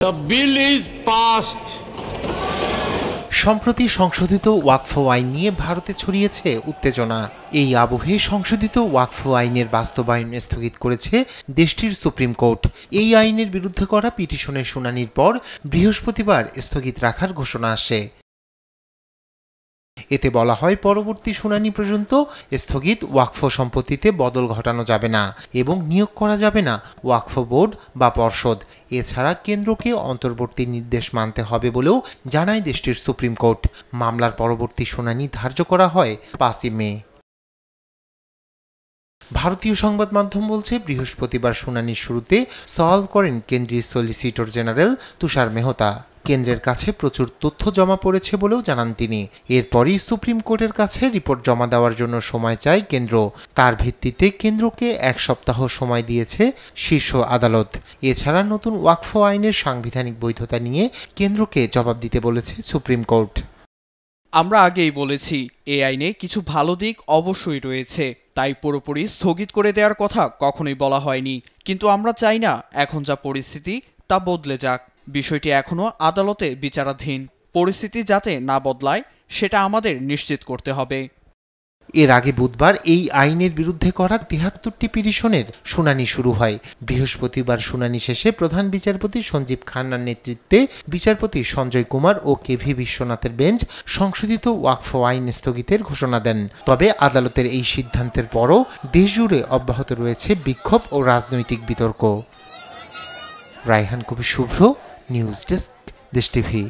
The bill is passed. সম্প্রতি সংশোধিত ওয়াকফ আইন নিয়ে ভারতে ছড়িয়েছে উত্তেজনা। এই আবহে সংশোধিত ওয়াকফ আইনের বাস্তবায়ন স্থগিত করেছে দেশটির সুপ্রিম কোর্ট। এই আইনের বিরুদ্ধে করা পিটিশনের শুনানির পর বৃহস্পতিবার স্থগিত রাখার ঘোষণা আসে। এতে বলা হয়, পরবর্তী শুনানি পর্যন্ত স্থগিত ওয়াকফ সম্পত্তিতে বদল ঘটানো যাবে না এবং নিয়োগ করা যাবে না ওয়াকফ বোর্ড বা পর্ষদ। এছাড়া কেন্দ্রকে অন্তর্বর্তী নির্দেশ মানতে হবে বলেও জানায় দেশটির সুপ্রিম কোর্ট। মামলার পরবর্তী শুনানি ধার্য করা হয় 5 মে। ভারতীয় সংবাদ মাধ্যম বলছে, বৃহস্পতিবার শুনানির শুরুতে সওয়াল করেন কেন্দ্রীয় সলিসিটর জেনারেল তুষার মেহতা। কেন্দ্রের কাছে প্রচুর তথ্য জমা পড়েছে বলেও জানান তিনি। এরপরই সুপ্রিম কোর্টের কাছে রিপোর্ট জমা দেওয়ার জন্য সময় চায় কেন্দ্র। তার ভিত্তিতে কেন্দ্রকে 1 সপ্তাহ সময় দিয়েছে শীর্ষ আদালত। এছাড়া নতুন ওয়াকফ আইনের সাংবিধানিক বৈধতা নিয়ে কেন্দ্রকে জবাব দিতে বলেছে সুপ্রিম কোর্ট। আমরা আগেই বলেছি, এই আইনে কিছু ভালো দিক অবশ্যই রয়েছে, তাই পুরোপুরি স্থগিত করে দেওয়ার কথা কখনোই বলা হয়নি। কিন্তু আমরা চাই না এখন যা পরিস্থিতি তা বদলে যাক। বিষয়টি এখনো আদালতে বিচারাধীন। পরিস্থিতি যাতে না বদলায় সেটা আমাদের নিশ্চিত করতে হবে। এর আগে বুধবার এই আইনের বিরুদ্ধে করা 73টি পিটিশনের শুনানি শুরু হয়। বৃহস্পতিবার শুনানি শেষে প্রধান বিচারপতি সঞ্জীব খান্নার নেতৃত্বে বিচারপতি সঞ্জয় কুমার ও কেভি বিশ্বনাথের বেঞ্চ সংশোধিত ওয়াকফ আইন স্থগিতের ঘোষণা দেন। তবে আদালতের এই সিদ্ধান্তের পরও দেশজুড়ে অব্যাহত রয়েছে বিক্ষোভ ও রাজনৈতিক বিতর্ক। রায়হান কবির শুভ্র, নিউজ ডেস্ক, দেশ টিভি।